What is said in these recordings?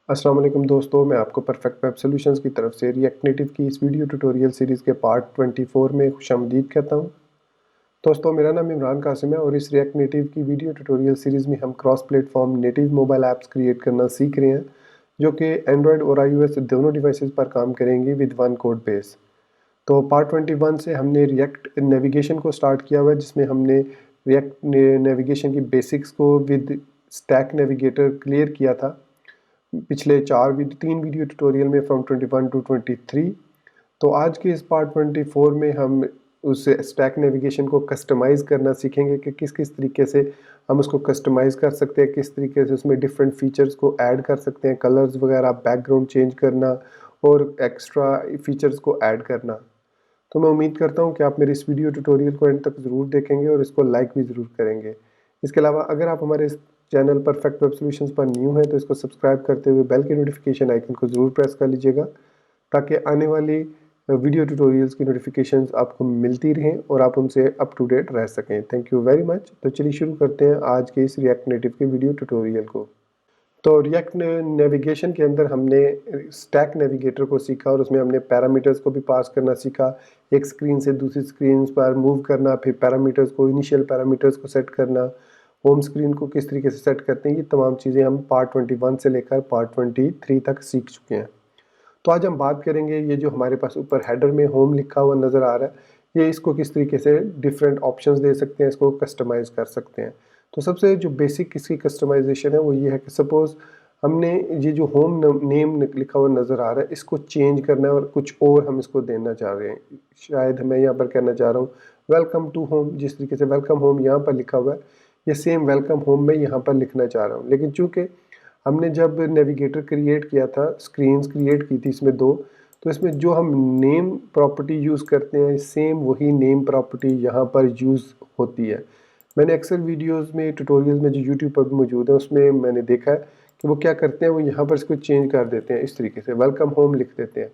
अस्सलाम वालेकुम दोस्तों, मैं आपको परफेक्ट वेब सॉल्यूशंस की तरफ से रिएक्ट नेटिव की इस वीडियो ट्यूटोरियल सीरीज़ के पार्ट 24 में खुशामदीद कहता हूं। दोस्तों, मेरा नाम इमरान कासिम है और इस रिएक्ट नेटिव की वीडियो ट्यूटोरियल सीरीज़ में हम cross platform native mobile apps create करना सीख रहे हैं, जो कि एंड्रॉयड और iOS दोनों डिवाइसेस पर काम करेंगी विद वन कोड बेस। तो पार्ट 21 से हमने रिएक्ट नेविगेशन को स्टार्ट किया हुआ है, जिसमें हमने रिएक्ट नेविगेशन की बेसिक्स को विद स्टैक नेविगेटर क्लियर किया था पिछले 3 वीडियो ट्यूटोरियल में फ्रॉम 21 टू 23। तो आज के इस पार्ट 24 में हम उस स्टैक नेविगेशन को कस्टमाइज़ करना सीखेंगे कि किस किस तरीके से हम उसको कस्टमाइज़ कर सकते हैं, किस तरीके से उसमें डिफरेंट फीचर्स को ऐड कर सकते हैं, कलर्स वगैरह, बैकग्राउंड चेंज करना और एक्स्ट्रा फीचर्स को ऐड करना। तो मैं उम्मीद करता हूँ कि आप मेरे इस वीडियो ट्यूटोरियल को एंड तक ज़रूर देखेंगे और इसको लाइक भी ज़रूर करेंगे। इसके अलावा अगर आप हमारे इस चैनल परफेक्ट वेब सॉल्यूशंस पर न्यू हैं तो इसको सब्सक्राइब करते हुए बेल के नोटिफिकेशन आइकन को ज़रूर प्रेस कर लीजिएगा, ताकि आने वाली वीडियो ट्यूटोरियल्स की नोटिफिकेशंस आपको मिलती रहें और आप उनसे अप टू डेट रह सकें। Thank you very much. तो चलिए शुरू करते हैं आज के इस रिएक्ट नेटिव के वीडियो ट्यूटोरियल को। तो रिएक्ट नेविगेशन के अंदर हमने स्टैक नेविगेटर को सीखा और उसमें हमने पैरामीटर्स को भी पास करना सीखा, एक स्क्रीन से दूसरी स्क्रीन पर मूव करना, फिर पैरामीटर्स को, इनिशियल पैरामीटर्स को सेट करना, होम स्क्रीन को किस तरीके से सेट करते हैं, ये तमाम चीज़ें हम पार्ट 21 से लेकर पार्ट 23 तक सीख चुके हैं। तो आज हम बात करेंगे, ये जो हमारे पास ऊपर हेडर में होम लिखा हुआ नज़र आ रहा है, ये इसको किस तरीके से डिफरेंट ऑप्शंस दे सकते हैं, इसको कस्टमाइज़ कर सकते हैं। तो सबसे जो बेसिक इसकी कस्टमाइजेशन है वो ये है कि सपोज़ हमने ये जो होम नेम लिखा हुआ नज़र आ रहा है, इसको चेंज करना है और कुछ और हम इसको देना चाह रहे हैं। शायद मैं यहाँ पर कहना चाह रहा हूँ वेलकम टू होम, जिस तरीके से वेलकम होम यहाँ पर लिखा हुआ है, ये सेम वेलकम होम मैं यहाँ पर लिखना चाह रहा हूँ। लेकिन चूँकि हमने जब नेविगेटर क्रिएट किया था, स्क्रीन्स क्रिएट की थी इसमें 2, तो इसमें जो हम नेम प्रॉपर्टी यूज़ करते हैं, सेम वही नेम प्रॉपर्टी यहाँ पर यूज़ होती है। मैंने अक्सर वीडियोस में, ट्यूटोरियल्स में जो यूट्यूब पर भी मौजूद है, उसमें मैंने देखा है कि वो क्या करते हैं, वो यहाँ पर इसको चेंज कर देते हैं, इस तरीके से वेलकम होम लिख देते हैं।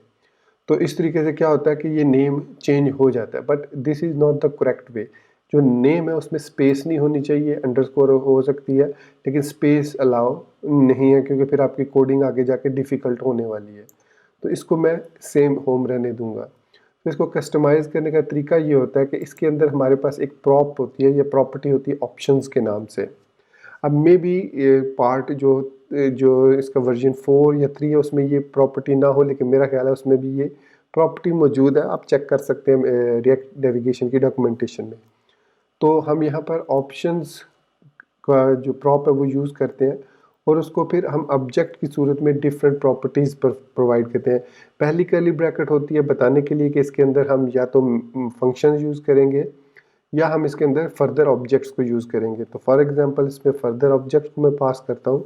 तो इस तरीके से क्या होता है कि ये नेम चेंज हो जाता है, but this is not the correct way. जो नेम है उसमें स्पेस नहीं होनी चाहिए, अंडरस्कोर हो सकती है, लेकिन स्पेस अलाउ नहीं है, क्योंकि फिर आपकी कोडिंग आगे जाके डिफ़िकल्ट होने वाली है। तो इसको मैं सेम होम रहने दूंगा। तो इसको कस्टमाइज़ करने का तरीका ये होता है कि इसके अंदर हमारे पास एक प्रॉप होती है, ये प्रॉपर्टी होती है ऑप्शंस के नाम से। अब मे बी पार्ट जो इसका वर्जन 4 या 3 है, उसमें ये प्रॉपर्टी ना हो, लेकिन मेरा ख्याल है उसमें भी ये प्रॉपर्टी मौजूद है। आप चेक कर सकते हैं रिएक्ट नेविगेशन की डॉक्यूमेंटेशन में। तो हम यहाँ पर ऑप्शंस का जो प्रॉप है वो यूज़ करते हैं और उसको फिर हम ऑब्जेक्ट की सूरत में डिफरेंट प्रॉपर्टीज़ पर प्रोवाइड करते हैं। पहली कर्ली ब्रैकेट होती है बताने के लिए कि इसके अंदर हम या तो फंक्शन यूज़ करेंगे या हम इसके अंदर फर्दर ऑब्जेक्ट्स को यूज़ करेंगे। तो फॉर एग्जांपल इसमें फर्दर ऑब्जेक्ट को मैं पास करता हूँ,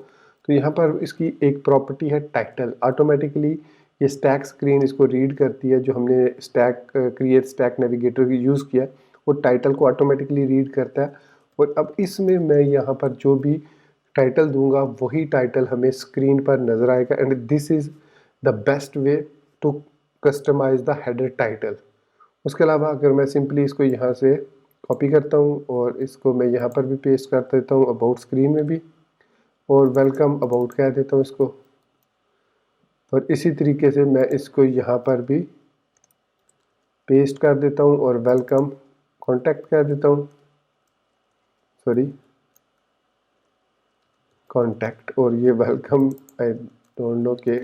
तो यहाँ पर इसकी एक प्रॉपर्टी है टाइटल। ऑटोमेटिकली ये स्टैक स्क्रीन इसको रीड करती है, जो हमने stack create stack navigator use किया, वो टाइटल को ऑटोमेटिकली रीड करता है। और अब इसमें मैं यहाँ पर जो भी टाइटल दूंगा वही टाइटल हमें स्क्रीन पर नज़र आएगा, and this is the best way to customize the header title. उसके अलावा अगर मैं सिंपली इसको यहाँ से कॉपी करता हूँ और इसको मैं यहाँ पर भी पेस्ट कर देता हूँ, अबाउट स्क्रीन में भी, और वेलकम अबाउट कह देता हूँ इसको, और इसी तरीके से मैं इसको यहाँ पर भी पेस्ट कर देता हूँ और वेलकम कॉन्टैक्ट कह देता हूँ, सॉरी कॉन्टैक्ट, और ये वेलकम, आई डोंट नो के।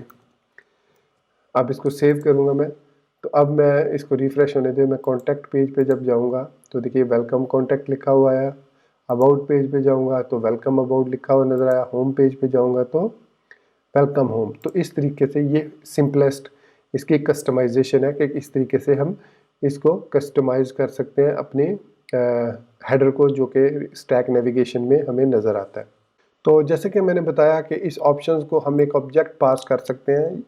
अब इसको सेव करूँगा मैं, तो अब मैं इसको रिफ़्रेश होने दे। मैं कॉन्टैक्ट पेज पे जब जाऊँगा तो देखिए वेलकम कॉन्टैक्ट लिखा हुआ है। अबाउट पेज पे जाऊँगा तो वेलकम अबाउट लिखा हुआ नज़र आया। होम पेज पे जाऊँगा तो वेलकम होम। तो इस तरीके से ये सिंपलेस्ट इसकी कस्टमाइजेशन है कि इस तरीके से हम इसको कस्टमाइज़ कर सकते हैं अपने हेडर को, जो कि स्टैक नेविगेशन में हमें नज़र आता है। तो जैसे कि मैंने बताया कि इस ऑप्शंस को हम एक ऑब्जेक्ट पास कर सकते हैं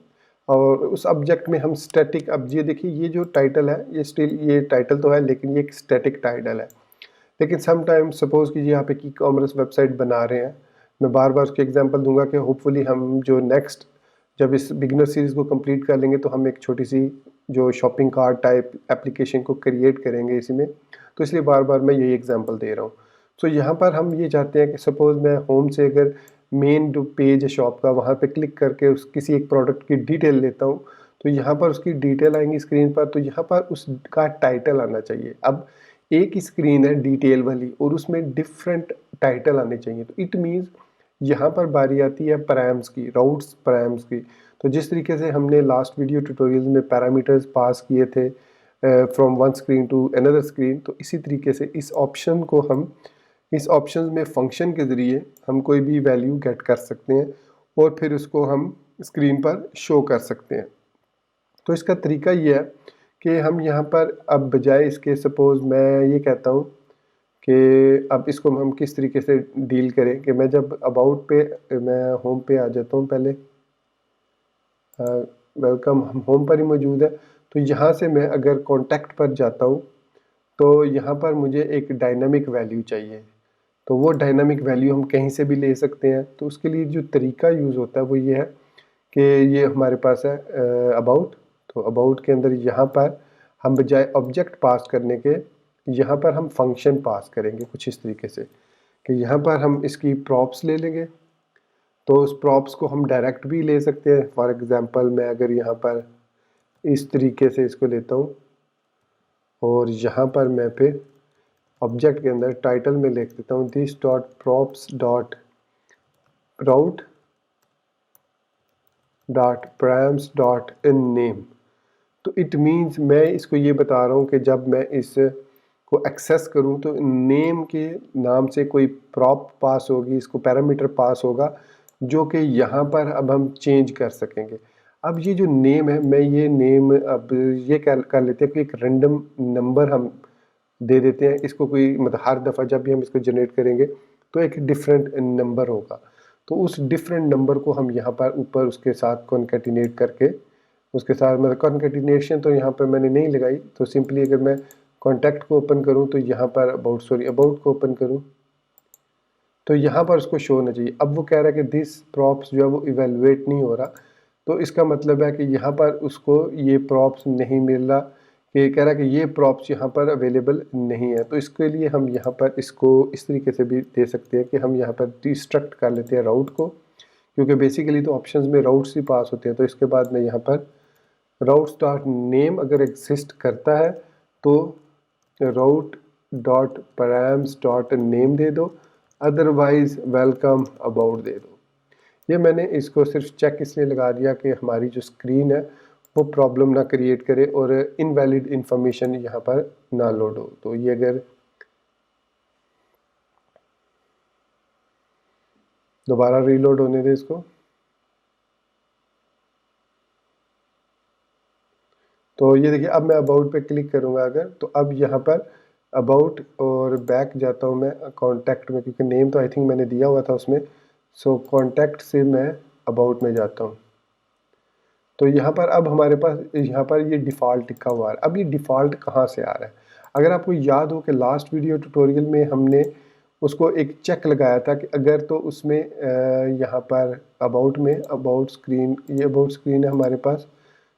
और उस ऑब्जेक्ट में हम स्टैटिक, अब ये देखिए ये जो टाइटल है, ये स्टिल ये टाइटल तो है, लेकिन ये एक स्टैटिक टाइटल है। लेकिन सम टाइम सपोज़ कीजिए यहाँ पे ई कॉमर्स वेबसाइट बना रहे हैं, मैं बार बार उसके एग्जांपल दूंगा कि होपफुली हम जो नेक्स्ट जब इस बिगिनर सीरीज़ को कंप्लीट कर लेंगे तो हम एक छोटी सी जो शॉपिंग कार्ट टाइप एप्लीकेशन को क्रिएट करेंगे इसी में। तो इसलिए बार बार मैं यही एग्जांपल दे रहा हूँ। तो यहाँ पर हम ये चाहते हैं कि सपोज़ मैं होम से अगर मेन जो पेज है शॉप का, वहाँ पे क्लिक करके उस किसी एक प्रोडक्ट की डिटेल लेता हूँ, तो यहाँ पर उसकी डिटेल आएंगी स्क्रीन पर, तो यहाँ पर उसका टाइटल आना चाहिए। अब एक ही स्क्रीन है डिटेल वाली और उसमें डिफरेंट टाइटल आने चाहिए, तो इट मीन्स यहाँ पर बारी आती है पैराम्स की, राउट्स पैराम्स की। तो जिस तरीके से हमने लास्ट वीडियो ट्यूटोरियल में पैरामीटर्स पास किए थे from one screen to another screen, तो इसी तरीके से इस ऑप्शन को हम, इस ऑप्शन में फंक्शन के ज़रिए हम कोई भी वैल्यू गेट कर सकते हैं और फिर उसको हम स्क्रीन पर शो कर सकते हैं। तो इसका तरीका ये है कि हम यहाँ पर अब बजाय इसके, सपोज़ मैं ये कहता हूँ कि अब इसको हम किस तरीके से डील करें, कि मैं जब अबाउट पे, मैं होम पे आ जाता हूँ पहले, वेलकम हम होम पर ही मौजूद है, तो यहाँ से मैं अगर कॉन्टैक्ट पर जाता हूँ तो यहाँ पर मुझे एक डायनामिक वैल्यू चाहिए। तो वो डायनामिक वैल्यू हम कहीं से भी ले सकते हैं। तो उसके लिए जो तरीका यूज़ होता है वो ये है कि ये हमारे पास है अबाउट, तो अबाउट के अंदर यहाँ पर हम बजाय ऑब्जेक्ट पास करने के, यहाँ पर हम फंक्शन पास करेंगे कुछ इस तरीके से कि यहाँ पर हम इसकी प्रॉप्स ले लेंगे। तो उस प्रॉप्स को हम डायरेक्ट भी ले सकते हैं। फॉर एग्ज़ाम्पल मैं अगर यहाँ पर इस तरीके से इसको लेता हूँ और यहाँ पर मैं फिर ऑब्जेक्ट के अंदर टाइटल में लिख देता हूँ this dot props dot route dot params dot in name. तो इट मीन्स मैं इसको ये बता रहा हूँ कि जब मैं इस को एक्सेस करूँ तो नेम के नाम से कोई प्रॉप पास होगी, इसको पैरामीटर पास होगा जो कि यहाँ पर अब हम चेंज कर सकेंगे। अब ये जो नेम है, मैं ये नेम अब ये कर लेते हैं कि एक रैंडम नंबर हम दे देते हैं इसको, कोई मतलब हर दफ़ा जब भी हम इसको जनरेट करेंगे तो एक डिफरेंट नंबर होगा। तो उस डिफरेंट नंबर को हम यहाँ पर ऊपर उसके साथ कॉन्केटिनेट करके, उसके साथ मतलब कॉन्केटिनेशन तो यहाँ पर मैंने नहीं लगाई, तो सिंपली अगर मैं कॉन्टैक्ट को ओपन करूँ तो यहाँ पर अबाउट को ओपन करूँ तो यहाँ पर उसको शो होना चाहिए। अब वो कह रहा है कि दिस प्रॉप्स जो है वो इवेलुएट नहीं हो रहा, तो इसका मतलब है कि यहाँ पर उसको ये प्रॉप्स नहीं मिल रहा, कि कह रहा है कि ये प्रॉप्स यहाँ पर अवेलेबल नहीं है। तो इसके लिए हम यहाँ पर इसको इस तरीके से भी दे सकते हैं कि हम यहाँ पर डिस्ट्रक्ट कर लेते हैं राउट को, क्योंकि बेसिकली तो ऑप्शंस में राउट्स ही पास होते हैं। तो इसके बाद मैं यहाँ पर राउट्स डॉट नेम अगर एग्जिस्ट करता है तो route dot params dot name दे दो, अदरवाइज वेलकम अबाउट दे दो। ये मैंने इसको सिर्फ चेक इसलिए लगा दिया कि हमारी जो स्क्रीन है वो प्रॉब्लम ना क्रिएट करे और इनवैलिड इंफॉर्मेशन यहाँ पर ना लोड हो। तो ये अगर दोबारा रीलोड होने दे इसको, तो ये देखिए अब मैं अबाउट पे क्लिक करूँगा अगर, तो अब यहाँ पर अबाउट और बैक जाता हूँ मैं कॉन्टैक्ट में, क्योंकि नेम तो आई थिंक मैंने दिया हुआ था उसमें। सो कॉन्टैक्ट से मैं अबाउट में जाता हूँ, तो यहाँ पर अब हमारे पास यहाँ पर ये डिफ़ॉल्ट लिखा हुआ है। अब ये डिफ़ॉल्ट कहाँ से आ रहा है? अगर आपको याद हो कि लास्ट वीडियो ट्यूटोरियल में हमने उसको एक चेक लगाया था कि अगर तो उसमें यहाँ पर अबाउट में अबाउट स्क्रीन, ये अबाउट स्क्रीन है हमारे पास।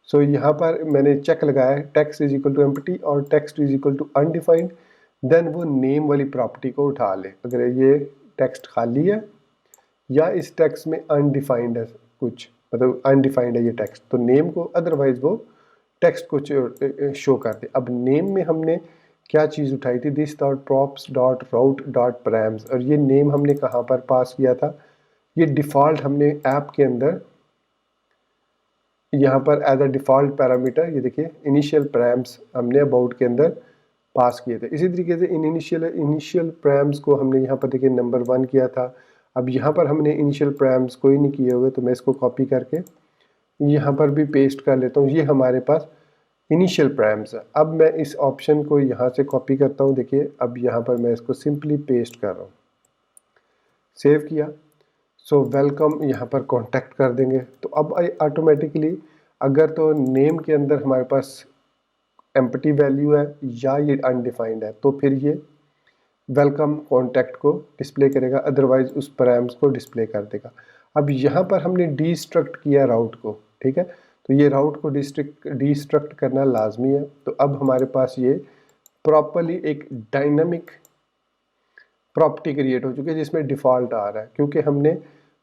सो यहाँ पर मैंने चेक लगाया है text is equal to empty और text is equal to undefined, then वो नेम वाली प्रॉपर्टी को उठा ले। अगर ये टेक्स्ट खाली है या इस टेक्स्ट में अनडिफाइंड है कुछ, मतलब अनडिफाइंड है ये टेक्स्ट, तो नेम को, अदरवाइज वो टेक्स्ट को शो कर दे। अब नेम में हमने क्या चीज़ उठाई थी, this dot props dot route dot params, और ये नेम हमने कहाँ पर पास किया था, ये डिफ़ॉल्ट हमने ऐप के अंदर यहाँ पर एज अ डिफ़ॉल्ट पैरामीटर, ये देखिए इनिशियल params हमने अबाउट के अंदर पास किए थे। इसी तरीके से इनिशियल params को हमने यहाँ पर देखिए नंबर 1 किया था। अब यहाँ पर हमने इनिशियल params कोई नहीं किए हुए, तो मैं इसको कॉपी करके यहाँ पर भी पेस्ट कर लेता हूँ। ये हमारे पास इनिशियल params है। अब मैं इस ऑप्शन को यहाँ से कॉपी करता हूँ, देखिए अब यहाँ पर मैं इसको सिंपली पेस्ट कर रहा हूँ, सेव किया। सो वेलकम यहाँ पर कॉन्टैक्ट कर देंगे। तो अब ऑटोमेटिकली अगर तो नेम के अंदर हमारे पास एम्प्टी वैल्यू है या ये अनडिफाइंड है, तो फिर ये वेलकम कॉन्टैक्ट को डिस्प्ले करेगा, अदरवाइज उस params को डिस्प्ले कर देगा। अब यहाँ पर हमने डिस्ट्रक्ट किया राउट को, ठीक है, तो ये राउट को डिस्ट्रक्ट करना लाजमी है। तो अब हमारे पास ये प्रॉपरली एक डायनामिक प्रॉपर्टी क्रिएट हो चुकी है जिसमें डिफ़ॉल्ट आ रहा है, क्योंकि हमने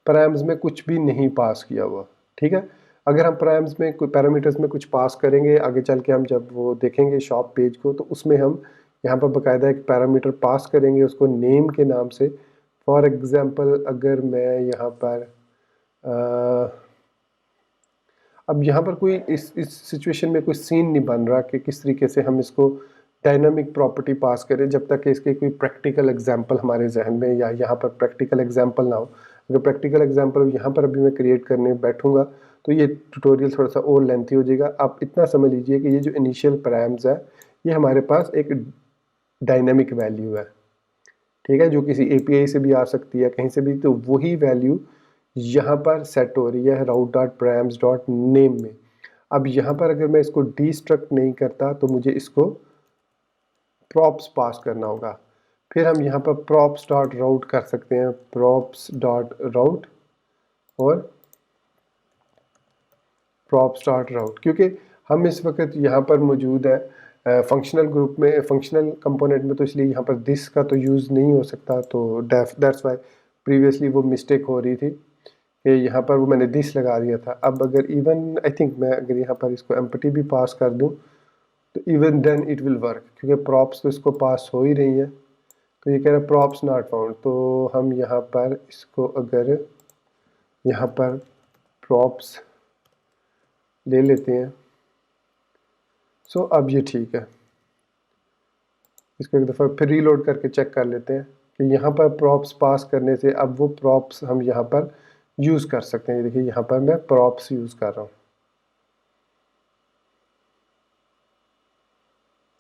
पैराम्स में कुछ भी नहीं पास किया हुआ, ठीक है। अगर हम पैराम्स में कोई पैरामीटर्स में कुछ पास करेंगे आगे चल के, हम जब वो देखेंगे शॉप पेज को, तो उसमें हम यहाँ पर बाकायदा एक पैरामीटर पास करेंगे उसको नेम के नाम से। फॉर एग्जांपल अगर मैं यहाँ पर अब यहाँ पर कोई इस सिचुएशन में कोई सीन नहीं बन रहा कि किस तरीके से हम इसको डायनामिक प्रॉपर्टी पास करें, जब तक कि इसके कोई प्रैक्टिकल एग्जांपल हमारे जहन में या यहाँ पर प्रैक्टिकल एग्जांपल ना हो। अगर प्रैक्टिकल एग्जांपल यहाँ पर अभी मैं क्रिएट करने बैठूंगा तो ये ट्यूटोरियल थोड़ा सा और लेंथी हो जाएगा। आप इतना समझ लीजिए कि ये जो इनिशियल पैराम्स है ये हमारे पास एक डायनामिक वैल्यू है, ठीक है, जो किसी API से भी आ सकती है कहीं से भी। तो वही वैल्यू यहाँ पर सेट हो रही है राउट डॉट पैराम्स डॉट नेम में। अब यहाँ पर अगर मैं इसको डिस्ट्रक्ट नहीं करता तो मुझे इसको प्रॉप्स पास करना होगा। फिर हम यहाँ पर प्रॉप्स डॉट राउट कर सकते हैं, प्रॉप्स डॉट राउट और प्रॉप्स डॉट राउट, क्योंकि हम इस वक्त यहाँ पर मौजूद है फंक्शनल ग्रुप में, फंक्शनल कंपोनेंट में, तो इसलिए यहाँ पर दिस का तो यूज़ नहीं हो सकता। तो दैट्स वाई प्रीवियसली वो मिस्टेक हो रही थी कि यहाँ पर वो मैंने दिस लगा दिया था। अब अगर इवन आई थिंक मैं अगर यहाँ पर इसको एम्पटी भी पास कर दूँ तो even then it will work, क्योंकि प्रॉप्स तो इसको पास हो ही रही हैं। तो ये कह रहा है प्रॉप्स नॉट फाउंड, तो हम यहाँ पर इसको अगर यहाँ पर प्रॉप्स ले लेते हैं सो अब ये ठीक है। इसको एक दफ़ा फिर रीलोड करके चेक कर लेते हैं कि यहाँ पर प्रॉप्स पास करने से अब वो प्रॉप्स हम यहाँ पर यूज़ कर सकते हैं। देखिए यहाँ पर मैं प्रॉप्स यूज़ कर रहा हूँ,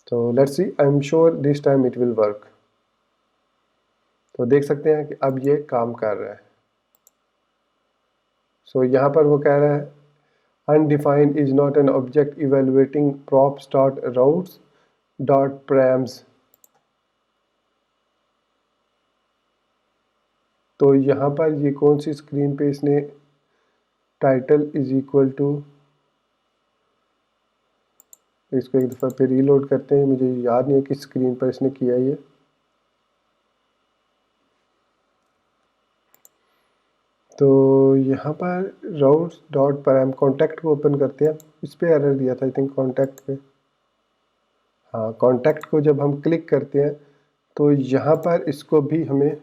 तो let's see, I am sure this time it will work. तो देख सकते हैं कि अब ये काम कर रहा है। सो यहाँ पर वो कह रहा है undefined is not an object evaluating props dot routes dot params। तो यहाँ पर ये कौन सी स्क्रीन पे इसने टाइटल इज इक्वल टू, इसको एक दफ़ा फिर रीलोड करते हैं, मुझे याद नहीं है किस स्क्रीन पर इसने किया ये। तो यहाँ पर राउट्स डॉट पैराम कॉन्टैक्ट को ओपन करते हैं, इस पर एरर दिया था आई थिंक कॉन्टैक्ट पे। हाँ, कॉन्टैक्ट को जब हम क्लिक करते हैं तो यहाँ पर इसको भी हमें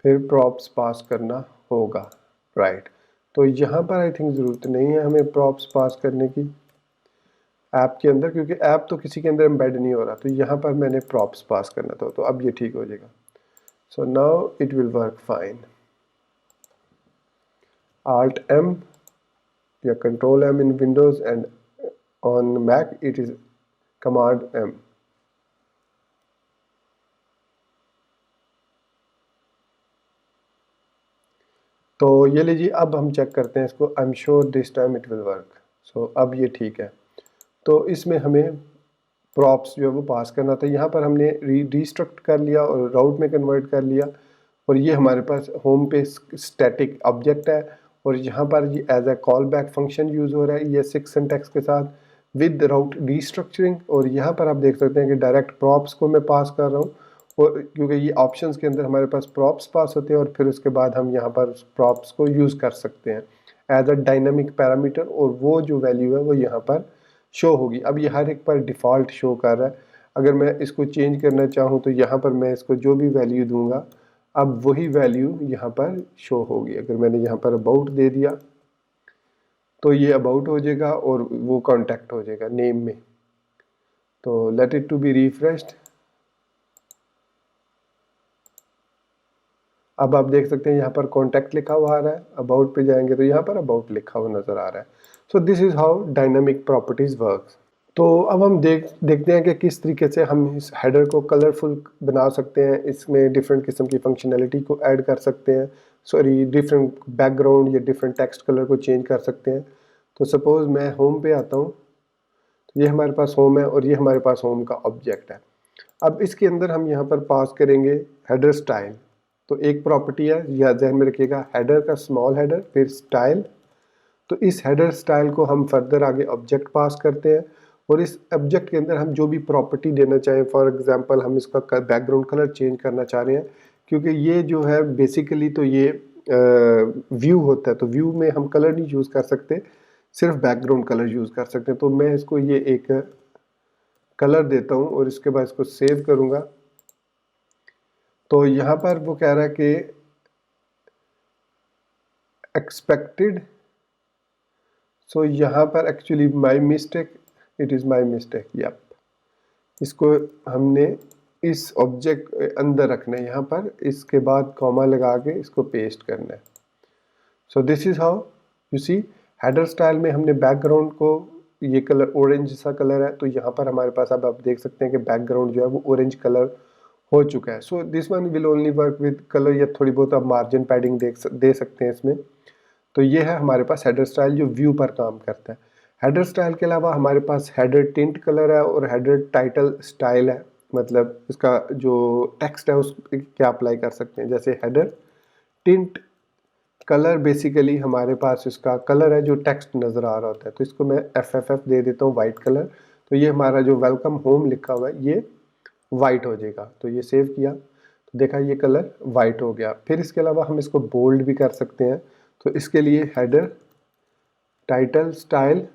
फिर प्रॉप्स पास करना होगा, राइट। तो यहाँ पर आई थिंक ज़रूरत नहीं है हमें प्रॉप्स पास करने की ऐप के अंदर, क्योंकि ऐप तो किसी के अंदर एम्बेड नहीं हो रहा। तो यहाँ पर मैंने प्रॉप्स पास करना था, तो अब ये ठीक हो जाएगा। So now it will work fine. Alt M या Control M in Windows and on Mac it is Command M। तो ये लीजिए, अब हम चेक करते हैं इसको। I am sure this time it will work. So अब ये ठीक है। तो इसमें हमें प्रॉप्स जो है वो पास करना था, यहाँ पर हमने डिस्ट्रक्ट कर लिया और राउट में कन्वर्ट कर लिया, और ये हमारे पास होम पे स्टैटिक ऑब्जेक्ट है, और यहाँ पर ये as a callback function use हो रहा है ये 6 सिंटैक्स के साथ विद राउट डिस्ट्रक्चरिंग। और यहाँ पर आप देख सकते हैं कि डायरेक्ट प्रॉप्स को मैं पास कर रहा हूँ, और क्योंकि ये ऑप्शंस के अंदर हमारे पास प्रॉप्स पास होते हैं, और फिर उसके बाद हम यहाँ पर प्रॉप्स को यूज़ कर सकते हैं एज अ डायनामिक पैरामीटर, और वो जो वैल्यू है वो यहाँ पर शो होगी। अब ये हर एक पर डिफ़ॉल्ट शो कर रहा है। अगर मैं इसको चेंज करना चाहूँ तो यहाँ पर मैं इसको जो भी वैल्यू दूंगा अब वही वैल्यू यहाँ पर शो होगी। अगर मैंने यहाँ पर अबाउट दे दिया तो ये अबाउट हो जाएगा और वो कॉन्टैक्ट हो जाएगा नेम में। तो let it to be refreshed. अब आप देख सकते हैं यहाँ पर कॉन्टैक्ट लिखा हुआ आ रहा है, अबाउट पे जाएंगे तो यहाँ पर अबाउट लिखा हुआ नज़र आ रहा है। So this is how dynamic properties works. तो अब हम देखते हैं कि किस तरीके से हम इस हेडर को कलरफुल बना सकते हैं, इसमें डिफरेंट किस्म की फंक्शनैलिटी को ऐड कर सकते हैं, सॉरी डिफरेंट बैकग्राउंड या डिफरेंट टेक्स्ट कलर को चेंज कर सकते हैं। तो सपोज़ मैं होम पे आता हूँ, तो ये हमारे पास होम है और ये हमारे पास होम का ऑब्जेक्ट है। अब इसके अंदर हम यहाँ पर पास करेंगे हेडर स्टाइल। तो एक प्रॉपर्टी है, या ध्यान में रखिएगा, हेडर का स्मॉल हेडर फिर स्टाइल। तो इस हेडर स्टाइल को हम फर्दर आगे ऑब्जेक्ट पास करते हैं, और इस ऑब्जेक्ट के अंदर हम जो भी प्रॉपर्टी देना चाहें, फॉर एग्जांपल हम इसका बैकग्राउंड कलर चेंज करना चाह रहे हैं, क्योंकि ये जो है बेसिकली तो ये व्यू होता है, तो व्यू में हम कलर नहीं यूज़ कर सकते, सिर्फ बैकग्राउंड कलर यूज़ कर सकते हैं। तो मैं इसको ये एक कलर देता हूँ और इसके बाद इसको सेव करूँगा। तो यहाँ पर वो कह रहा है कि एक्सपेक्टेड, सो यहाँ पर actually my mistake, it is my mistake, yup. इसको हमने इस ऑब्जेक्ट अंदर रखना है, यहाँ पर इसके बाद कॉमा लगा के इसको पेस्ट करना है। So this is how you see header style में हमने बैकग्राउंड को, ये कलर ऑरेंज सा कलर है, तो यहाँ पर हमारे पास अब आप देख सकते हैं कि बैकग्राउंड जो है वो ऑरेंज कलर हो चुका है। So this one will only work with colour, या थोड़ी बहुत आप मार्जिन पैडिंग दे सकते हैं इसमें। तो ये है हमारे पास हेडर स्टाइल जो व्यू पर काम करता है। हेडर स्टाइल के अलावा हमारे पास हेडर टिंट कलर है और हेडर टाइटल स्टाइल है, मतलब इसका जो टेक्स्ट है उस क्या अप्लाई कर सकते हैं। जैसे हेडर टिंट कलर बेसिकली हमारे पास इसका कलर है जो टेक्स्ट नज़र आ रहा होता है, तो इसको मैं FFF दे देता हूँ वाइट कलर। तो ये हमारा जो वेलकम होम लिखा हुआ है ये वाइट हो जाएगा। तो ये सेव किया तो देखा ये कलर वाइट हो गया। फिर इसके अलावा हम इसको बोल्ड भी कर सकते हैं। तो इसके लिए हेडर टाइटल स्टाइल,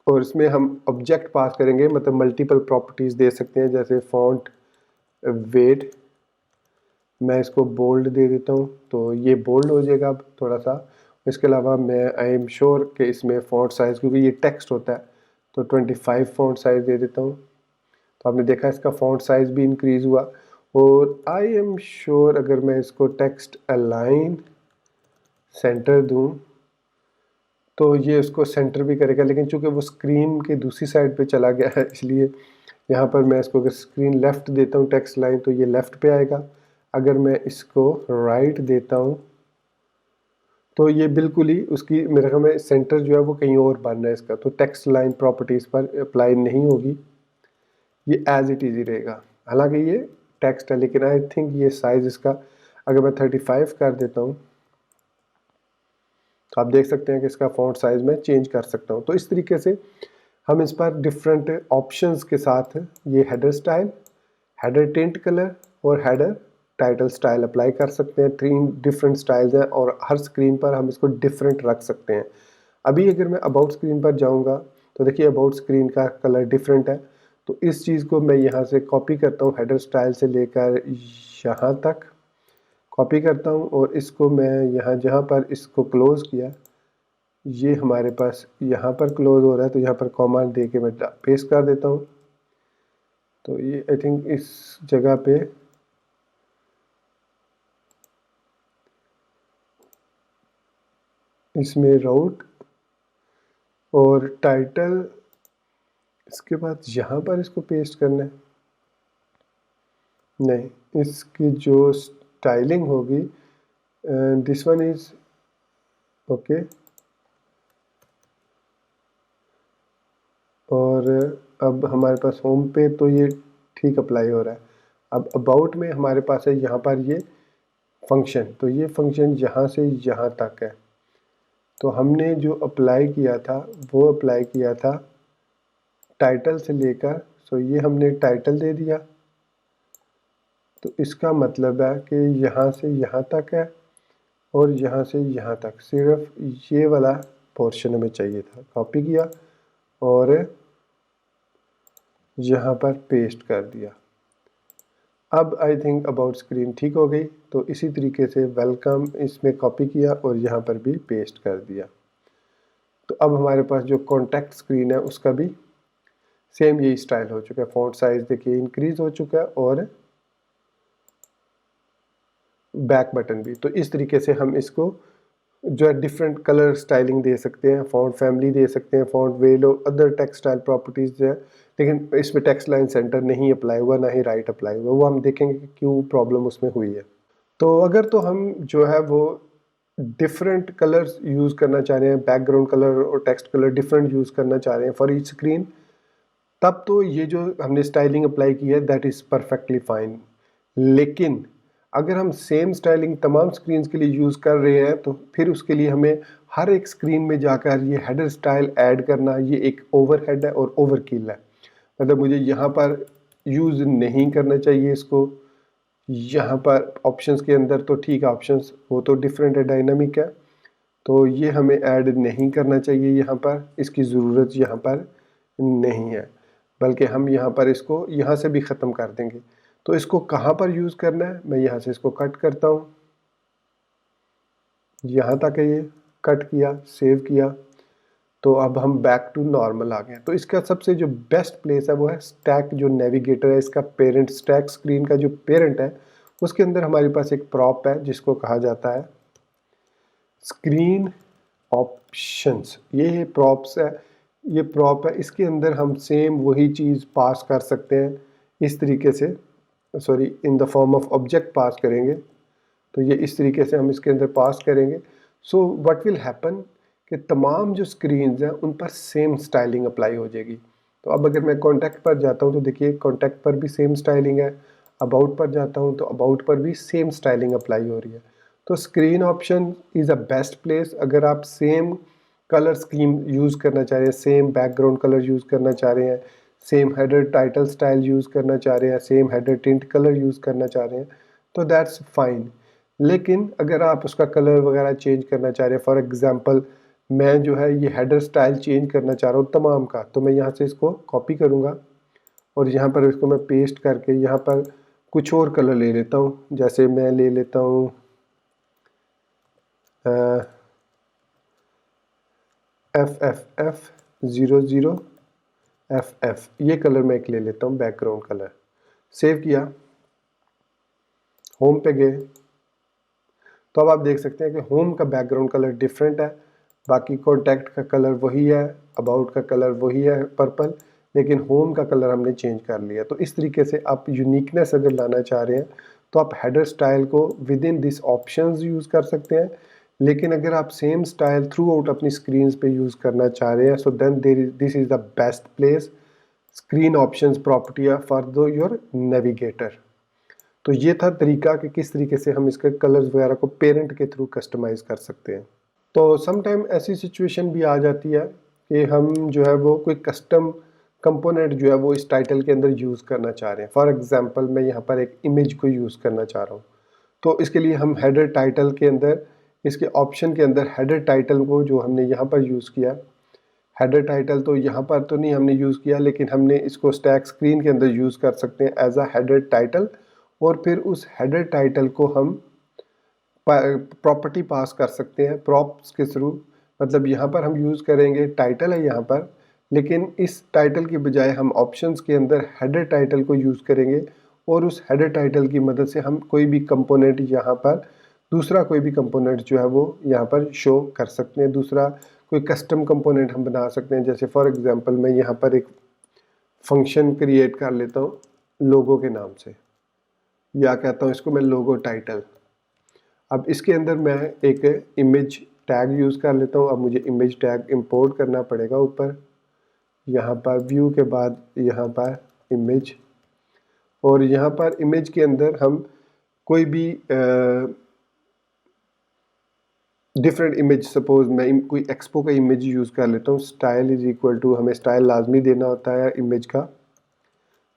और इसमें हम ऑब्जेक्ट पास करेंगे, मतलब मल्टीपल प्रॉपर्टीज़ दे सकते हैं, जैसे फॉन्ट वेट, मैं इसको बोल्ड दे देता हूँ तो ये बोल्ड हो जाएगा अब थोड़ा सा। इसके अलावा मैं आई एम श्योर कि इसमें फ़ॉन्ट साइज़, क्योंकि ये टेक्स्ट होता है, तो 25 फ़ॉन्ट साइज़ दे देता हूँ। तो आपने देखा इसका फ़ॉन्ट साइज़ भी इंक्रीज़ हुआ। और आई एम श्योर अगर मैं इसको टेक्स्ट अलाइन सेंटर दूँ तो ये उसको सेंटर भी करेगा, लेकिन चूंकि वो स्क्रीन के दूसरी साइड पे चला गया है इसलिए यहाँ पर मैं इसको अगर स्क्रीन लेफ़्ट देता हूँ टेक्स्ट लाइन तो ये लेफ़्ट पे आएगा। अगर मैं इसको राइट देता हूँ तो ये बिल्कुल ही उसकी, मेरे ख्याल में सेंटर जो है वो कहीं और बन रहा है इसका, तो टेक्स्ट लाइन प्रॉपर्टीज़ पर अप्लाई नहीं होगी, ये एज इट इज़ ही रहेगा। हालांकि ये टेक्स्ट है, लेकिन आई थिंक ये साइज़ इसका अगर मैं 35 कर देता हूँ तो आप देख सकते हैं कि इसका फ़ॉन्ट साइज़ मैं चेंज कर सकता हूँ। तो इस तरीके से हम इस पर डिफरेंट ऑप्शंस के साथ ये header style, header tint colour और हेडर टाइटल स्टाइल अप्लाई कर सकते हैं। 3 डिफरेंट स्टाइल्स हैं और हर स्क्रीन पर हम इसको डिफरेंट रख सकते हैं। अभी अगर मैं अबाउट स्क्रीन पर जाऊंगा तो देखिए अबाउट स्क्रीन का कलर डिफरेंट है। तो इस चीज़ को मैं यहाँ से कॉपी करता हूँ, हेडर स्टाइल से लेकर यहाँ तक कॉपी करता हूँ और इसको मैं यहाँ जहाँ पर इसको क्लोज़ किया ये हमारे पास यहाँ पर क्लोज़ हो रहा है, तो यहाँ पर कॉमा दे के मैं पेस्ट कर देता हूँ। तो ये आई थिंक इस जगह पे इसमें राउट और टाइटल, इसके बाद यहाँ पर इसको पेस्ट करना है, नहीं इसकी जो स्टाइलिंग होगी दिस वन इज ओके। और अब हमारे पास होम पे तो ये ठीक अप्लाई हो रहा है। अब अबाउट में हमारे पास है यहाँ पर ये फंक्शन, तो ये फंक्शन यहाँ से यहाँ तक है। तो हमने जो अप्लाई किया था वो अप्लाई किया था टाइटल से लेकर, सो ये हमने टाइटल दे दिया। तो इसका मतलब है कि यहाँ से यहाँ तक है और यहाँ से यहाँ तक, सिर्फ ये वाला पोर्शन हमें चाहिए था। कॉपी किया और यहाँ पर पेस्ट कर दिया। अब आई थिंक अबाउट स्क्रीन ठीक हो गई। तो इसी तरीके से वेलकम इसमें कॉपी किया और यहाँ पर भी पेस्ट कर दिया। तो अब हमारे पास जो कॉन्टैक्ट स्क्रीन है उसका भी सेम यही स्टाइल हो चुका है। फ़ॉन्ट साइज़ देखिए इंक्रीज़ हो चुका है और बैक बटन भी। तो इस तरीके से हम इसको जो है डिफरेंट कलर स्टाइलिंग दे सकते हैं, फ़ॉन्ट फैमिली दे सकते हैं, फ़ॉन्ट वेल और अदर टेक्स्ट स्टाइल प्रॉपर्टीज़ जो है। लेकिन इसमें टेक्स्ट लाइन सेंटर नहीं अप्लाई हुआ, ना ही राइट अप्लाई हुआ, वो हम देखेंगे कि क्यों प्रॉब्लम उसमें हुई है। तो अगर तो हम जो है वो डिफरेंट कलर्स यूज़ करना चाह रहे हैं, बैकग्राउंड कलर और टेक्स्ट कलर डिफरेंट यूज़ करना चाह रहे हैं फॉर ईच स्क्रीन, तब तो ये जो हमने स्टाइलिंग अप्लाई की है दैट इज़ परफेक्टली फाइन। लेकिन अगर हम सेम स्टाइलिंग तमाम स्क्रीन्स के लिए यूज़ कर रहे हैं तो फिर उसके लिए हमें हर एक स्क्रीन में जाकर ये हेडर स्टाइल ऐड करना, ये एक ओवरहेड है और ओवरकिल है। मतलब मुझे यहाँ पर यूज़ नहीं करना चाहिए इसको, यहाँ पर ऑप्शंस के अंदर तो ठीक है, ऑप्शंस वो तो डिफरेंट है, डायनामिक है, तो ये हमें ऐड नहीं करना चाहिए यहाँ पर, इसकी ज़रूरत यहाँ पर नहीं है, बल्कि हम यहाँ पर इसको यहाँ से भी ख़त्म कर देंगे। तो इसको कहाँ पर यूज़ करना है, मैं यहाँ से इसको कट करता हूँ, यहाँ तक है, ये कट किया, सेव किया, तो अब हम बैक टू नॉर्मल आ गए। तो इसका सबसे जो बेस्ट प्लेस है वो है स्टैक, जो नेविगेटर है इसका पेरेंट, स्टैक स्क्रीन का जो पेरेंट है उसके अंदर हमारे पास एक प्रॉप है जिसको कहा जाता है स्क्रीन ऑप्शंस। ये प्रॉप्स है, ये प्रॉप है, इसके अंदर हम सेम वही चीज़ पास कर सकते हैं इस तरीके से, sorry in the form of object pass करेंगे, तो ये इस तरीके से हम इसके अंदर पास करेंगे। सो व्हाट विल हैपन कि तमाम जो स्क्रीन्स हैं उन पर सेम स्टाइलिंग अप्लाई हो जाएगी। तो अब अगर मैं कॉन्टैक्ट पर जाता हूँ तो देखिए कॉन्टैक्ट पर भी सेम स्टाइलिंग है, अबाउट पर जाता हूँ तो अबाउट पर भी सेम स्टाइलिंग अप्लाई हो रही है। तो screen option is a best place अगर आप सेम कलर स्कीम यूज़ करना चाह रहे हैं, सेम बैकग्राउंड कलर यूज़ करना चाह रहे हैं, same header title style use करना चाह रहे हैं, same header tint colour use करना चाह रहे हैं, तो दैट्स फाइन। लेकिन अगर आप उसका कलर वगैरह चेंज करना चाह रहे हैं, फॉर एग्जांपल मैं जो है ये हेडर स्टाइल चेंज करना चाह रहा हूँ तमाम का, तो मैं यहाँ से इसको कॉपी करूँगा और यहाँ पर इसको मैं पेस्ट करके यहाँ पर कुछ और कलर ले लेता हूँ। जैसे मैं ले लेता हूँ FFF00FF, ये कलर मैं एक ले लेता हूँ बैकग्राउंड कलर। सेव किया, होम पे गए, तो अब आप देख सकते हैं कि होम का बैकग्राउंड कलर डिफरेंट है, बाकी कॉन्टैक्ट का कलर वही है, अबाउट का कलर वही है पर्पल, लेकिन होम का कलर हमने चेंज कर लिया। तो इस तरीके से आप यूनिकनेस अगर लाना चाह रहे हैं तो आप हेडर स्टाइल को within this options use कर सकते हैं, लेकिन अगर आप सेम स्टाइल थ्रू आउट अपनी स्क्रीन पे यूज़ करना चाह रहे हैं so then this is the best place screen options property for your navigator. तो ये था तरीका कि किस तरीके से हम इसके कलर्स वगैरह को पेरेंट के थ्रू कस्टमाइज कर सकते हैं। तो सम टाइम ऐसी सिचुएशन भी आ जाती है कि हम जो है वो कोई कस्टम कंपोनेंट जो है वो इस टाइटल के अंदर यूज़ करना चाह रहे हैं। फॉर एग्जांपल मैं यहाँ पर एक इमेज को यूज़ करना चाह रहा हूँ, तो इसके लिए हम हेडर टाइटल के अंदर, इसके ऑप्शन के अंदर हेडर टाइटल को जो हमने यहाँ पर यूज़ किया, हेडर टाइटल तो यहाँ पर तो नहीं हमने यूज़ किया, लेकिन हमने इसको स्टैक स्क्रीन के अंदर यूज़ कर सकते हैं एज अ हेडर टाइटल, और फिर उस हेडर टाइटल को हम प्रॉपर्टी पास कर सकते हैं प्रॉप्स के थ्रू। मतलब यहाँ पर हम यूज़ करेंगे, टाइटल है यहाँ पर, लेकिन इस टाइटल की बजाय हम ऑप्शंस के अंदर हेडर टाइटल को यूज़ करेंगे और उस हेडर टाइटल की मदद से हम कोई भी कंपोनेंट यहाँ पर, दूसरा कोई भी कंपोनेंट जो है वो यहाँ पर शो कर सकते हैं, दूसरा कोई कस्टम कंपोनेंट हम बना सकते हैं। जैसे फॉर एग्जांपल मैं यहाँ पर एक फंक्शन क्रिएट कर लेता हूँ लोगो के नाम से, या कहता हूँ इसको मैं लोगो टाइटल। अब इसके अंदर मैं एक इमेज टैग यूज़ कर लेता हूँ। अब मुझे इमेज टैग इंपोर्ट करना पड़ेगा ऊपर, यहाँ पर व्यू के बाद यहाँ पर इमेज, और यहाँ पर इमेज के अंदर हम कोई भी डिफरेंट इमेज, सपोज मैं कोई एक्सपो का इमेज यूज़ कर लेता हूँ। स्टाइल इज़ इक्वल टू, हमें स्टाइल लाजमी देना होता है इमेज का,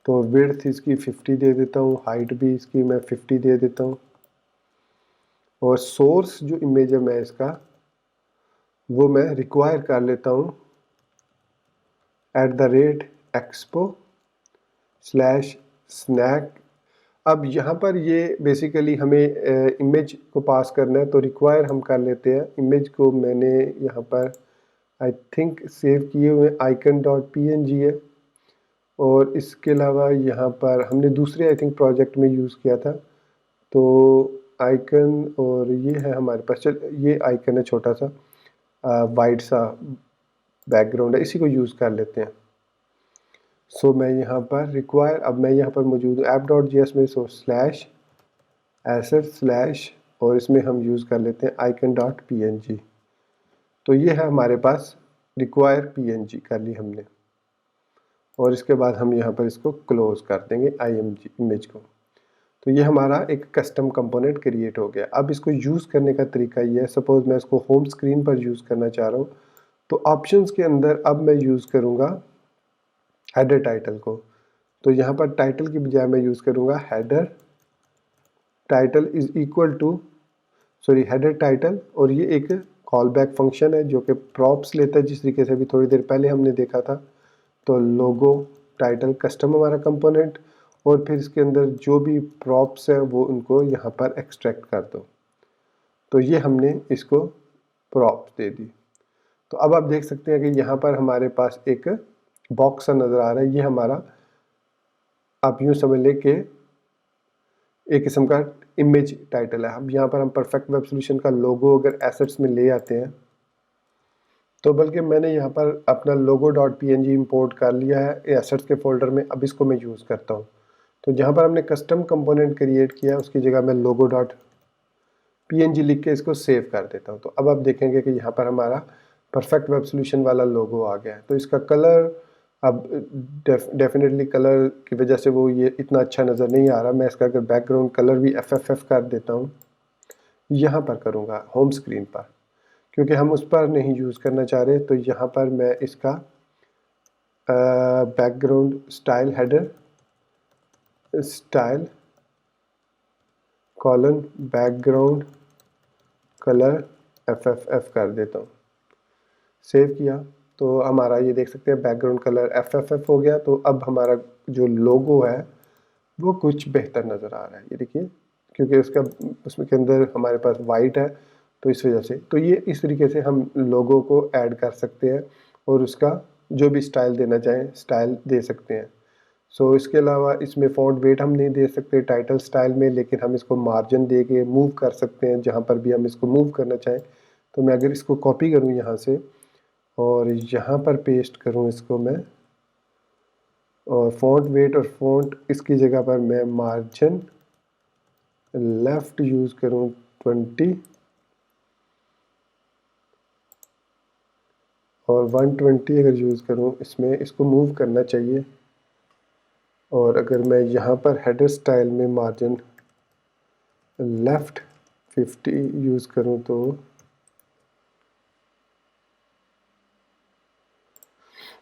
तो विड्थ इसकी 50 दे देता हूँ, हाइट भी इसकी मैं 50 दे देता हूँ, और सोर्स जो इमेज है मैं इसका वो मैं रिक्वायर कर लेता हूँ @expo/snack। अब यहाँ पर ये बेसिकली हमें इमेज को पास करना है, तो रिक्वायर हम कर लेते हैं। इमेज को मैंने यहाँ पर आई थिंक सेव किए हुए icon.png है, और इसके अलावा यहाँ पर हमने दूसरे आई थिंक प्रोजेक्ट में यूज़ किया था, तो आइकन, और ये है हमारे पास, चल ये आइकन है छोटा सा वाइट सा बैकग्राउंड है, इसी को यूज़ कर लेते हैं। सो मैं यहाँ पर रिक्वायर, अब मैं यहाँ पर मौजूद हूँ app.js में, सो /asset/ और इसमें हम यूज़ कर लेते हैं icon.png। तो ये है हमारे पास रिक्वायर png कर ली हमने, और इसके बाद हम यहाँ पर इसको क्लोज कर देंगे इमेज को। तो ये हमारा एक कस्टम कंपोनेंट क्रिएट हो गया। अब इसको यूज़ करने का तरीका ये है, सपोज़ मैं इसको होम स्क्रीन पर यूज़ करना चाह रहा हूँ, तो ऑप्शंस के अंदर अब मैं यूज़ करूँगा हेडर टाइटल को। तो यहाँ पर टाइटल की बजाय मैं यूज़ करूँगा header title is equal to header title, और ये एक कॉल बैक फंक्शन है जो कि प्रॉप्स लेता है, जिस तरीके से अभी थोड़ी देर पहले हमने देखा था। तो लोगो टाइटल कस्टम हमारा कंपोनेंट, और फिर इसके अंदर जो भी प्रॉप्स है वो उनको यहाँ पर एक्सट्रैक्ट कर दो। तो ये हमने इसको प्रॉप्स दे दी। तो अब आप देख सकते हैं कि यहाँ पर हमारे पास एक बॉक्स नज़र आ रहा है। ये हमारा, आप यूँ समझ लें कि एक किस्म का इमेज टाइटल है। अब यहाँ पर हम परफेक्ट वेब सॉल्यूशन का लोगो अगर एसेट्स में ले आते हैं, तो बल्कि मैंने यहाँ पर अपना logo.png इंपोर्ट कर लिया है एसेट्स के फोल्डर में। अब इसको मैं यूज़ करता हूँ। तो जहाँ पर हमने कस्टम कंपोनेंट क्रिएट किया उसकी जगह मैं logo.png लिख के इसको सेव कर देता हूँ। तो अब आप देखेंगे कि यहाँ पर हमारा परफेक्ट वेब सॉल्यूशन वाला लोगो आ गया है। तो इसका कलर अब डेफिनेटली कलर की वजह से वो ये इतना अच्छा नज़र नहीं आ रहा। मैं इसका अगर बैकग्राउंड कलर भी FFF कर देता हूँ, यहाँ पर करूँगा होम स्क्रीन पर, क्योंकि हम उस पर नहीं यूज़ करना चाह रहे। तो यहाँ पर मैं इसका background style header style colon background colour FFF कर देता हूँ। सेव किया तो हमारा ये देख सकते हैं बैकग्राउंड कलर FFF हो गया। तो अब हमारा जो लोगो है वो कुछ बेहतर नज़र आ रहा है। ये देखिए, क्योंकि उसमें के अंदर हमारे पास वाइट है, तो इस वजह से। तो ये इस तरीके से हम लोगो को ऐड कर सकते हैं और उसका जो भी स्टाइल देना चाहें स्टाइल दे सकते हैं। सो इसके अलावा इसमें फ़ॉन्ट वेट हम नहीं दे सकते टाइटल स्टाइल में, लेकिन हम इसको मार्जिन दे के मूव कर सकते हैं जहाँ पर भी हम इसको मूव करना चाहें। तो मैं अगर इसको कॉपी करूँ यहाँ से और यहाँ पर पेस्ट करूँ इसको मैं, और फ़ॉन्ट वेट और फ़ॉन्ट इसकी जगह पर मैं मार्जिन लेफ़्ट यूज़ करूँ 20 और 120 अगर यूज़ करूँ इसमें, इसको मूव करना चाहिए। और अगर मैं यहाँ पर हेडर स्टाइल में मार्जिन लेफ़्ट 50 यूज़ करूँ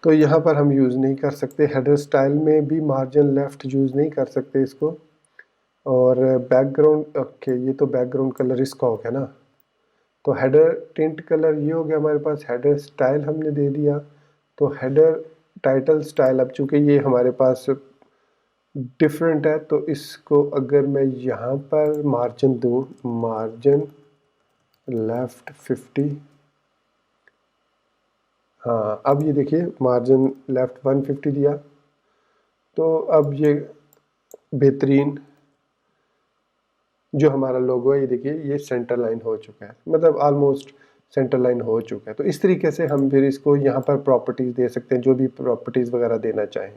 तो यहाँ पर हम यूज़ नहीं कर सकते। हेडर स्टाइल में भी मार्जिन लेफ़्ट यूज़ नहीं कर सकते इसको। और बैकग्राउंड, ओके, ये तो बैकग्राउंड कलर इसका हो गया ना। तो हेडर टिंट कलर ये हो गया हमारे पास। हेडर स्टाइल हमने दे दिया। तो हेडर टाइटल स्टाइल, अब चूँकि ये हमारे पास डिफरेंट है, तो इसको अगर मैं यहाँ पर मार्जिन दूँ, मार्जिन लेफ़्ट 50, हाँ, अब ये देखिए मार्जिन लेफ़्ट 150 दिया। तो अब ये बेहतरीन जो हमारा लोगो है, ये देखिए ये सेंटर लाइन हो चुका है, मतलब ऑलमोस्ट सेंटर लाइन हो चुका है। तो इस तरीके से हम फिर इसको यहाँ पर प्रॉपर्टीज़ दे सकते हैं, जो भी प्रॉपर्टीज़ वगैरह देना चाहें।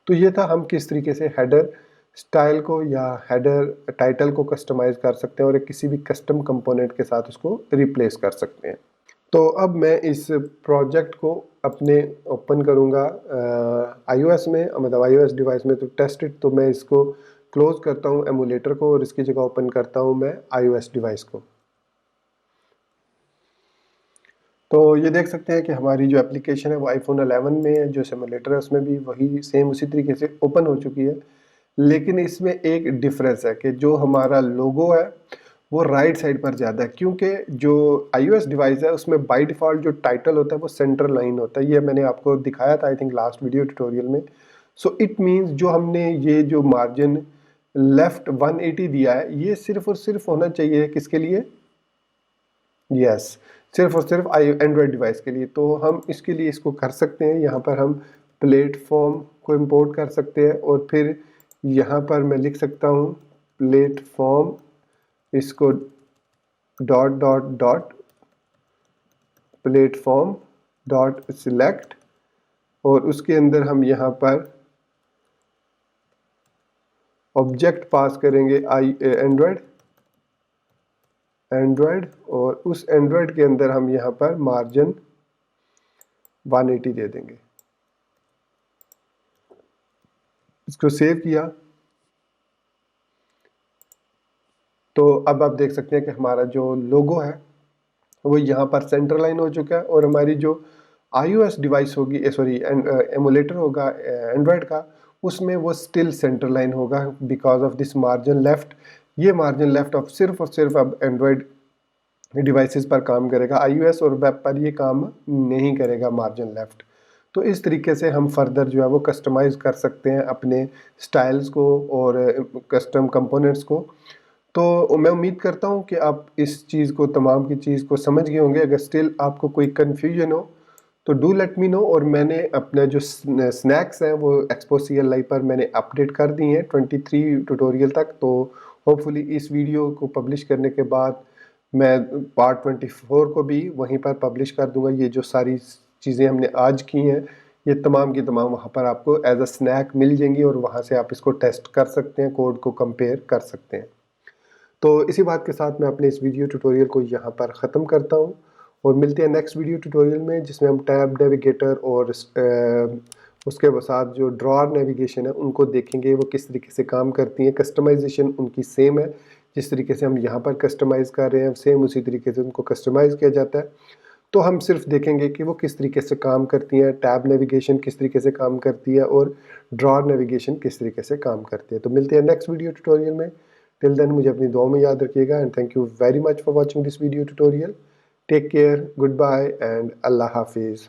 तो ये था हम किस तरीके से हेडर स्टाइल को या हेडर टाइटल को कस्टमाइज़ कर सकते हैं और एक किसी भी कस्टम कंपोनेंट के साथ उसको रिप्लेस कर सकते हैं। तो अब मैं इस प्रोजेक्ट को अपने ओपन करूँगा iOS में, मतलब iOS डिवाइस में। तो टेस्ट इट, तो मैं इसको क्लोज़ करता हूँ एमुलेटर को और इसकी जगह ओपन करता हूँ मैं iOS डिवाइस को। तो ये देख सकते हैं कि हमारी जो एप्लीकेशन है वो iPhone 11 में है, जो सिमुलेटर है उसमें भी वही सेम उसी तरीके से ओपन हो चुकी है। लेकिन इसमें एक डिफरेंस है कि जो हमारा लोगो है वो राइट साइड पर ज़्यादा है, क्योंकि जो iOS डिवाइस है उसमें बाय डिफ़ॉल्ट जो टाइटल होता है वो सेंटर लाइन होता है। ये मैंने आपको दिखाया था I think last video tutorial में। सो इट मीन्स जो हमने ये जो मार्जिन लेफ़्ट 180 दिया है, ये सिर्फ़ और सिर्फ होना चाहिए किसके लिए? यस, सिर्फ और सिर्फ एंड्रॉयड डिवाइस के लिए। तो हम इसके लिए इसको कर सकते हैं, यहाँ पर हम प्लेटफॉर्म को इंपोर्ट कर सकते हैं और फिर यहाँ पर मैं लिख सकता हूँ प्लेटफॉर्म, इसको dot dot dot platform dot select, और उसके अंदर हम यहाँ पर ऑब्जेक्ट पास करेंगे एंड्रॉयड, और उस एंड्रॉयड के अंदर हम यहाँ पर मार्जिन 180 दे देंगे। इसको सेव किया तो अब आप देख सकते हैं कि हमारा जो लोगो है वो यहाँ पर सेंटर लाइन हो चुका है, और हमारी जो iOS डिवाइस होगी, सॉरी एमुलेटर होगा एंड्रॉयड का, उसमें वो स्टिल सेंटर लाइन होगा because of this margin left ये मार्जिन लेफ्ट अब सिर्फ और सिर्फ अब एंड्रॉयड डिवाइसेस पर काम करेगा, आईओएस और वेब पर ये काम नहीं करेगा मार्जिन लेफ्ट। तो इस तरीके से हम फर्दर जो है वो कस्टमाइज़ कर सकते हैं अपने स्टाइल्स को और कस्टम कंपोनेंट्स को। तो मैं उम्मीद करता हूँ कि आप इस चीज़ को, तमाम की चीज़ को समझ गए होंगे। अगर स्टिल आपको कोई कन्फ्यूजन हो तो डू लेट मी नो। और मैंने अपने जो स्नैक्स हैं वो एक्सपो CLI पर मैंने अपडेट कर दी हैं 23 ट्यूटोरियल तक। तो होपफुली इस वीडियो को पब्लिश करने के बाद मैं पार्ट 24 को भी वहीं पर पब्लिश कर दूंगा। ये जो सारी चीज़ें हमने आज की हैं ये तमाम की तमाम वहाँ पर आपको एज अ स्नैक मिल जाएंगी और वहाँ से आप इसको टेस्ट कर सकते हैं, कोड को कंपेयर कर सकते हैं। तो इसी बात के साथ मैं अपने इस वीडियो ट्यूटोरियल को यहाँ पर ख़त्म करता हूँ और मिलते हैं नेक्स्ट वीडियो ट्यूटोरियल में, जिसमें हम टैब नेविगेटर और उसके साथ जो ड्रॉअर नेविगेशन है उनको देखेंगे, वो किस तरीके से काम करती हैं। कस्टमाइजेशन उनकी सेम है, जिस तरीके से हम यहाँ पर कस्टमाइज़ कर रहे हैं सेम उसी तरीके से उनको कस्टमाइज़ किया जाता है। तो हम सिर्फ देखेंगे कि वो किस तरीके से काम करती हैं, टैब नेविगेशन किस तरीके से काम करती है और ड्रॉअर नेविगेशन किस तरीके से काम करती है। तो मिलते हैं नेक्स्ट वीडियो ट्यूटोरियल में। टिल देन मुझे अपनी दुआ में याद रखिएगा and thank you very much for watching this video tutorial. Take care, good bye and अल्लाह हाफिज़।